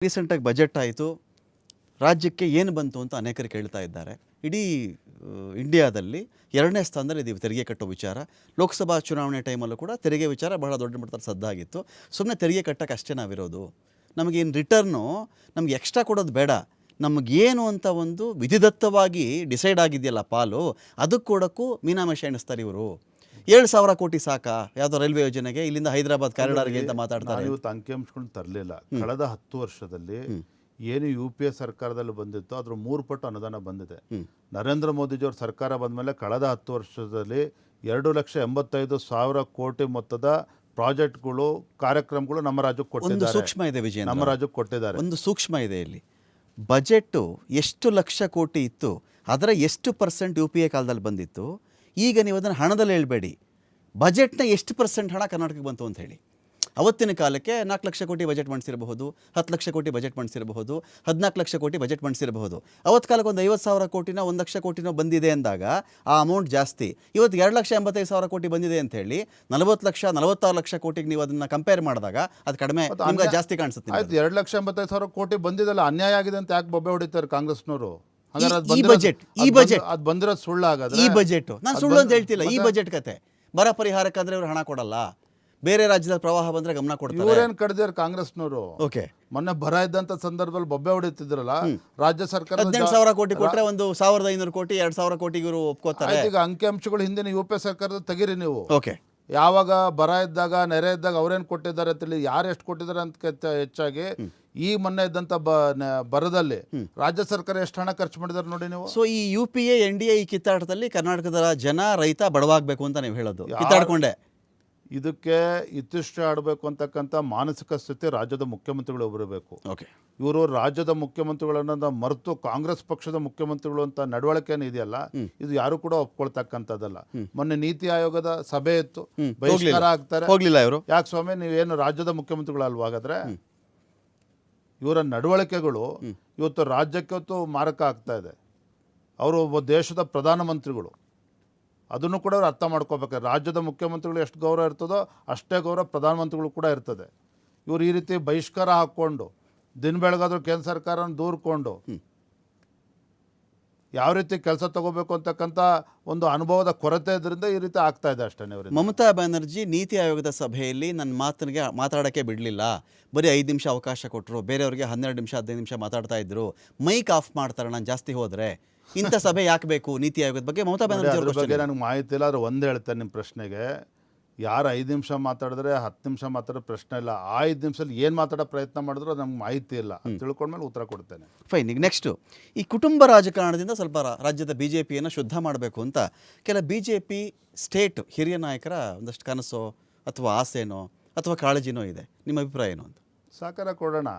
ರೀಸೆಂಟಾಗಿ ಬಜೆಟ್ ಆಯಿತು, ರಾಜ್ಯಕ್ಕೆ ಏನು ಬಂತು ಅಂತ ಅನೇಕರು ಕೇಳ್ತಾ ಇದ್ದಾರೆ. ಇಡೀ ಇಂಡಿಯಾದಲ್ಲಿ 2ನೇ ಸ್ಥಾನದಲ್ಲಿ ಇದೀವಿ ತೆರಿಗೆ ಕಟ್ಟೋ ವಿಚಾರ. ಲೋಕಸಭಾ ಚುನಾವಣೆ ಟೈಮಲ್ಲೂ ಕೂಡ ತೆರಿಗೆ ವಿಚಾರ ಬಹಳ ದೊಡ್ಡ ಮಟ್ಟದಲ್ಲಿ ಸದ್ದಾಗಿತ್ತು. ಸುಮ್ಮನೆ ತೆರಿಗೆ ಕಟ್ಟಕ್ಕೆ ಅಷ್ಟೇ ನಾವಿರೋದು, ನಮಗೇನು ರಿಟರ್ನು ನಮ್ಗೆ ಎಕ್ಸ್ಟ್ರಾ ಕೊಡೋದು ಬೇಡ, ನಮಗೇನು ಅಂತ ಒಂದು ವಿಧಿದತ್ತವಾಗಿ ಡಿಸೈಡ್ ಆಗಿದೆಯಲ್ಲ ಪಾಲು, ಅದಕ್ಕೆ ಕೊಡೋಕ್ಕೂ ಮೀನಾಮೇಷ ಎಣಿಸ್ತಾರೆ ಇವರು. 7,000 ಕೋಟಿ ಸಾಕಾ ಯಾವುದೋ ರೈಲ್ವೆ ಯೋಜನೆಗೆ, ಇಲ್ಲಿಂದ ಹೈದರಾಬಾದ್ ಕಾರಿಡಾರ್ಗೆ ಅಂತ ಮಾತಾಡ್ತಾರೆ. ಇವತ್ತು ಅಂಕಿಅಂಶಗಳನ್ನ ತರಲಿಲ್ಲ. ಕಳೆದ 10 ವರ್ಷದಲ್ಲಿ ಏನು UPA ಸರ್ಕಾರದಲ್ಲಿ ಬಂದಿತ್ತು ಅದ್ರ 3 ಪಟ್ಟು ಅನುದಾನ ಬಂದಿದೆ. ನರೇಂದ್ರ ಮೋದಿಜಿಯವ್ರ ಸರ್ಕಾರ ಬಂದ ಮೇಲೆ ಕಳೆದ 10 ವರ್ಷದಲ್ಲಿ 2,85,000 ಕೋಟಿ ಮೊತ್ತದ ಪ್ರಾಜೆಕ್ಟ್ಗಳು, ಕಾರ್ಯಕ್ರಮಗಳು ನಮ್ಮ ರಾಜ್ಯಕ್ಕೆ ಕೊಟ್ಟಿದ್ದಾರೆ. ಸೂಕ್ಷ್ಮ ಇದೆ ವಿಜಯ, ನಮ್ಮ ರಾಜ್ಯಕ್ಕೆ ಕೊಟ್ಟಿದ್ದಾರೆ. ಒಂದು ಸೂಕ್ಷ್ಮ ಇದೆ ಇಲ್ಲಿ. ಬಜೆಟ್ಟು ಎಷ್ಟು ಲಕ್ಷ ಕೋಟಿ ಇತ್ತು, ಅದರ ಎಷ್ಟು % UPA ಕಾಲದಲ್ಲಿ ಬಂದಿತ್ತು. ಈಗ ನೀವು ಅದನ್ನು ಹಣದಲ್ಲಿ ಹೇಳ್ಬೇಡಿ, ಬಜೆಟ್ನ ಎಷ್ಟು % ಹಣ ಕರ್ನಾಟಕಕ್ಕೆ ಬಂತು ಅಂತ ಹೇಳಿ. ಅವತ್ತಿನ ಕಾಲಕ್ಕೆ 4 ಲಕ್ಷ ಕೋಟಿ ಬಜೆಟ್ ಮಂಡಿಸಿರಬಹುದು, 10 ಲಕ್ಷ ಕೋಟಿ ಬಜೆಟ್ ಮಂಡಿಸಿರಬಹುದು, 14 ಲಕ್ಷ ಕೋಟಿ ಬಜೆಟ್ ಮಂಡಿಸಿರಬಹುದು. ಅವತ್ತು ಕಾಲಕ್ಕೆ ಒಂದು 50,000 ಕೋಟಿನೋ 1 ಲಕ್ಷ ಕೋಟಿನೋ ಬಂದಿದೆ ಅಂದಾಗ ಆ ಅಮೌಂಟ್ ಜಾಸ್ತಿ. ಇವತ್ತು 2,85,000 ಕೋಟಿ ಬಂದಿದೆ ಅಂತ ಹೇಳಿ 40 ಲಕ್ಷ 46 ಲಕ್ಷ ಕೋಟಿಗೆ ನೀವು ಅದನ್ನು ಕಂಪೇರ್ ಮಾಡಿದಾಗ ಅದು ಕಡಿಮೆ, ನಿಮ್ಗೆ ಜಾಸ್ತಿ ಕಾಣಿಸುತ್ತೆ. ಆಯ್ತು, 2,85,000 ಕೋಟಿ ಬಂದಿದ್ದಲ್ಲ, ಅನ್ಯಾಯ ಆಗಿದೆ ಅಂತ ಯಾಕೆ ಬೊಬ್ಬೆ ಹೊಡಿತಾರೆ ಕಾಂಗ್ರೆಸ್ನವರು? ಈ ಬಜೆಟ್ ಅದು ಬಂದಿರೋದು ಸುಳ್ಳಾಗದ. ಈ ಬಜೆಟ್ ನಾನು ಸುಳ್ಳು ಅಂತ ಹೇಳ್ತಿಲ್ಲ. ಈ ಬಜೆಟ್ ಕತೆ ಬರ ಪರಿಹಾರಕ್ಕಾದ್ರೆ ಇವರು ಹಣ ಕೊಡಲ್ಲ, ಬೇರೆ ರಾಜ್ಯದ ಪ್ರವಾಹ ಬಂದ್ರೆ ಗಮನ ಕೊಡ್ತಾರೆ. ಇವರೇನು ಕಡ್ದಿದ್ದಾರೆ ಕಾಂಗ್ರೆಸ್ನವರು? ಓಕೆ, ಮೊನ್ನೆ ಬರ ಇದ್ದಂತ ಸಂದರ್ಭದಲ್ಲಿ ಬೊಬ್ಬೆ ಹೊಡಿತಿದ್ರಲ್ಲ, ರಾಜ್ಯ ಸರ್ಕಾರ 18,000 ಕೋಟಿ ಕೊಟ್ರೆ ಒಂದು 1,500 ಕೋಟಿ 2,000 ಕೋಟಿಗೆ ಇವರು ಒಪ್ಕೋತಾರೆ. ಈಗ ಅಂಕಿಅಂಶಗಳು ಹಿಂದಿನ UPA ಸರ್ಕಾರದ ತೆಗೀರಿ ನೀವು. ಓಕೆ, ಯಾವಾಗ ಬರ ಇದ್ದಾಗ, ನೆರೆ ಇದ್ದಾಗ ಅವ್ರೇನು ಕೊಟ್ಟಿದ್ದಾರೆ ಅಂತೇಳಿ, ಯಾರು ಎಷ್ಟು ಕೊಟ್ಟಿದ್ದಾರೆ ಅಂತ ಹೆಚ್ಚಾಗಿ ಈ ಮೊನ್ನೆ ಇದ್ದಂತ ಬರದಲ್ಲಿ ರಾಜ್ಯ ಸರ್ಕಾರ ಎಷ್ಟು ಹಣ ಖರ್ಚು ಮಾಡಿದಾರೆ ನೋಡಿ ನೀವು. ಸೊ ಈ UPA NDA ಈ ಕಿತ್ತಾಟದಲ್ಲಿ ಕರ್ನಾಟಕದ ಜನ, ರೈತ ಬಡವಾಗಬೇಕು ಅಂತ ನೀವು ಹೇಳೋದು ಕಿತ್ತಾಡ್ಕೊಂಡೆ. ಇದಕ್ಕೆ ಇತಿಷ್ಠ ಆಡಬೇಕು ಅಂತಕ್ಕಂಥ ಮಾನಸಿಕ ಸ್ಥಿತಿ ರಾಜ್ಯದ ಮುಖ್ಯಮಂತ್ರಿಗಳು ಬರಬೇಕು. ಓಕೆ, ಇವರು ರಾಜ್ಯದ ಮುಖ್ಯಮಂತ್ರಿಗಳನ್ನ ಮರೆತು ಕಾಂಗ್ರೆಸ್ ಪಕ್ಷದ ಮುಖ್ಯಮಂತ್ರಿಗಳು ಅಂತ ನಡವಳಿಕೆ ಇದೆಯಲ್ಲ, ಇದು ಯಾರು ಕೂಡ ಒಪ್ಕೊಳ್ತಕ್ಕಂಥದ್ದಲ್ಲ. ಮೊನ್ನೆ ನೀತಿ ಆಯೋಗದ ಸಭೆ ಇತ್ತು, ಬಹಿಷ್ಕಾರ ಆಗ್ತಾರೆ. ಹೋಗ್ಲಿಲ್ಲ ಇವರು. ಯಾಕೆ ಸ್ವಾಮಿ, ನೀವೇನು ರಾಜ್ಯದ ಮುಖ್ಯಮಂತ್ರಿಗಳು ಅಲ್ವಾ? ಹಾಗಾದ್ರೆ ಇವರ ನಡವಳಿಕೆಗಳು ಇವತ್ತು ರಾಜ್ಯಕ್ಕೆ ಇವತ್ತು ಮಾರಕ ಆಗ್ತಾ ಇದೆ. ಅವರು ಒಬ್ಬ ದೇಶದ ಪ್ರಧಾನಮಂತ್ರಿಗಳು, ಅದನ್ನು ಕೂಡ ಅವ್ರು ಅರ್ಥ ಮಾಡ್ಕೋಬೇಕು. ರಾಜ್ಯದ ಮುಖ್ಯಮಂತ್ರಿಗಳು ಎಷ್ಟು ಗೌರವ ಇರ್ತದೋ ಅಷ್ಟೇ ಗೌರವ ಪ್ರಧಾನಮಂತ್ರಿಗಳು ಕೂಡ ಇರ್ತದೆ. ಇವರು ಈ ರೀತಿ ಬಹಿಷ್ಕಾರ ಹಾಕ್ಕೊಂಡು ದಿನ ಬೆಳಗಾದ್ರೂ ಕೇಂದ್ರ ಸರ್ಕಾರನ ದೂರ್ಕೊಂಡು ಯಾವ ರೀತಿ ಕೆಲಸ ತಗೋಬೇಕು ಅಂತಕ್ಕಂಥ ಒಂದು ಅನುಭವದ ಕೊರತೆ ಇದರಿಂದ ಈ ರೀತಿ ಆಗ್ತಾ ಇದೆ ಅಷ್ಟೇ. ಮಮತಾ ಬ್ಯಾನರ್ಜಿ ನೀತಿ ಆಯೋಗದ ಸಭೆಯಲ್ಲಿ ನನ್ನ ಮಾತಿಗೆ ಮಾತಾಡೋಕ್ಕೆ ಬಿಡಲಿಲ್ಲ, ಬರೀ 5 ನಿಮಿಷ ಅವಕಾಶ ಕೊಟ್ಟರು. ಬೇರೆಯವ್ರಿಗೆ 12 ನಿಮಿಷ 15 ನಿಮಿಷ ಮಾತಾಡ್ತಾ ಇದ್ರು. ಮೈಕ್ ಆಫ್ ಮಾಡ್ತಾರೆ ನಾನು ಜಾಸ್ತಿ ಹೋದರೆ. ಇಂಥ ಸಭೆ ಯಾಕೆ ಬೇಕು ನೀತಿ ಆಯೋಗದ ಬಗ್ಗೆ? ಮಮತಾ ಬ್ಯಾನರ್ಜಿ ಅದ್ರ ಬಗ್ಗೆ ನನಗೆ ಮಾಹಿತಿ ಇಲ್ಲ. ಆದ್ರೆ ಒಂದು ಹೇಳ್ತೇನೆ ನಿಮ್ಮ ಪ್ರಶ್ನೆಗೆ, ಯಾರು 5 ನಿಮಿಷ ಮಾತಾಡಿದ್ರೆ 10 ನಿಮಿಷ ಮಾತಾಡೋ ಪ್ರಶ್ನೆ ಇಲ್ಲ. ಆ 5 ನಿಮಿಷದಲ್ಲಿ ಏನು ಮಾತಾಡೋ ಪ್ರಯತ್ನ ಮಾಡಿದ್ರು ನಮ್ಗೆ ಮಾಹಿತಿ ಇಲ್ಲ ಅಂತ ತಿಳ್ಕೊಂಡ್ಮೇಲೆ ಉತ್ತರ ಕೊಡ್ತೇನೆ. ಫೈನ್. ಈಗ ನೆಕ್ಸ್ಟು, ಈ ಕುಟುಂಬ ರಾಜಕಾರಣದಿಂದ ಸ್ವಲ್ಪ ರಾಜ್ಯದ BJPಯನ್ನು ಶುದ್ಧ ಮಾಡಬೇಕು ಅಂತ ಕೆಲ BJP ಸ್ಟೇಟ್ ಹಿರಿಯ ನಾಯಕರ ಒಂದಷ್ಟು ಕನಸೋ ಅಥವಾ ಆಸೆನೋ ಅಥವಾ ಕಾಳಜಿನೋ ಇದೆ. ನಿಮ್ಮ ಅಭಿಪ್ರಾಯ ಏನು ಅಂತ? ಸಾಕಾರ ಕೊಡೋಣ.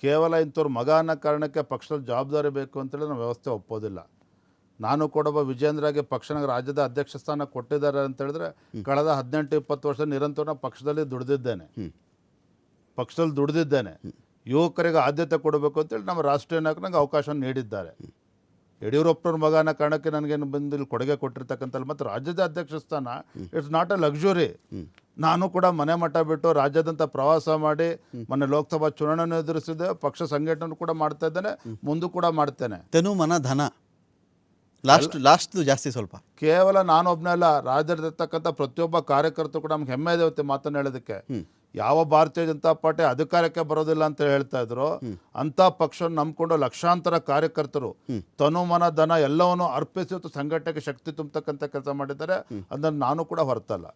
ಕೇವಲ ಇಂಥವ್ರ ಮಗ ಅನ್ನೋ ಕಾರಣಕ್ಕೆ ಪಕ್ಷದ ಜವಾಬ್ದಾರಿ ಬೇಕು ಅಂತೇಳಿ ನಾವು ವ್ಯವಸ್ಥೆ ಒಪ್ಪೋದಿಲ್ಲ. ನಾನು ಕೊಡೊಬ್ಬ ವಿಜೇಂದ್ರಗೆ ಪಕ್ಷನ ರಾಜ್ಯದ ಅಧ್ಯಕ್ಷ ಸ್ಥಾನ ಕೊಟ್ಟಿದ್ದಾರೆ ಅಂತ ಹೇಳಿದ್ರೆ, ಕಳೆದ 18-20 ವರ್ಷ ನಿರಂತರ ಪಕ್ಷದಲ್ಲಿ ದುಡಿದಿದ್ದೇನೆ. ಯುವಕರಿಗೆ ಆದ್ಯತೆ ಕೊಡಬೇಕು ಅಂತೇಳಿ ನಮ್ಮ ರಾಷ್ಟ್ರೀಯ ನಾಯಕರು ನನಗೆ ಅವಕಾಶ ನೀಡಿದ್ದಾರೆ. ಯಡಿಯೂರಪ್ಪನವ್ರ ಮಗ ಅನ್ನೋ ಕಾರಣಕ್ಕೆ ನನಗೇನು ಬಂದು ಇಲ್ಲಿ ಕೊಡುಗೆ ಕೊಟ್ಟಿರ್ತಕ್ಕಂಥದ್ದು. ಮತ್ತು ರಾಜ್ಯದ ಅಧ್ಯಕ್ಷ ಸ್ಥಾನ ಇಟ್ಸ್ ನಾಟ್ ಎ ಲಕ್ಸುರಿ. ನಾನು ಕೂಡ ಮನೆ ಮಠ ಬಿಟ್ಟು ರಾಜ್ಯದಂತ ಪ್ರವಾಸ ಮಾಡಿ ಮೊನ್ನೆ ಲೋಕಸಭಾ ಚುನಾವಣೆ ಎದುರಿಸಿದೆ. ಪಕ್ಷ ಸಂಘಟನೆ ಕೂಡ ಮಾಡ್ತಾ ಇದ್ದೇನೆ, ಮುಂದೂ ಕೂಡ ಮಾಡ್ತೇನೆ. ತನು ಮನ ಧನ ಲಾಸ್ಟ್ ಜಾಸ್ತಿ ಸ್ವಲ್ಪ. ಕೇವಲ ನಾನೊಬ್ಬನೇ ಅಲ್ಲ, ರಾಜ್ಯದಲ್ಲಿರ್ತಕ್ಕಂಥ ಪ್ರತಿಯೊಬ್ಬ ಕಾರ್ಯಕರ್ತರು ಕೂಡ ನಮ್ಗೆ ಹೆಮ್ಮೆ ಇದೆ ಇವತ್ತು ಮಾತನ್ನು ಹೇಳೋದಕ್ಕೆ. ಯಾವ ಭಾರತೀಯ ಜನತಾ ಪಾರ್ಟಿ ಅಧಿಕಾರಕ್ಕೆ ಬರೋದಿಲ್ಲ ಅಂತ ಹೇಳ್ತಾ ಇದ್ರು, ಅಂತ ಪಕ್ಷವನ್ನು ನಂಬ್ಕೊಂಡು ಲಕ್ಷಾಂತರ ಕಾರ್ಯಕರ್ತರು ತನು ಮನ ಧನ ಎಲ್ಲವನ್ನು ಅರ್ಪಿಸಿ ಸಂಘಟನೆಗೆ ಶಕ್ತಿ ತುಂಬತಕ್ಕಂಥ ಕೆಲಸ ಮಾಡಿದ್ದಾರೆ. ಅದನ್ನು ನಾನು ಕೂಡ ಹೊರತಲ್ಲ.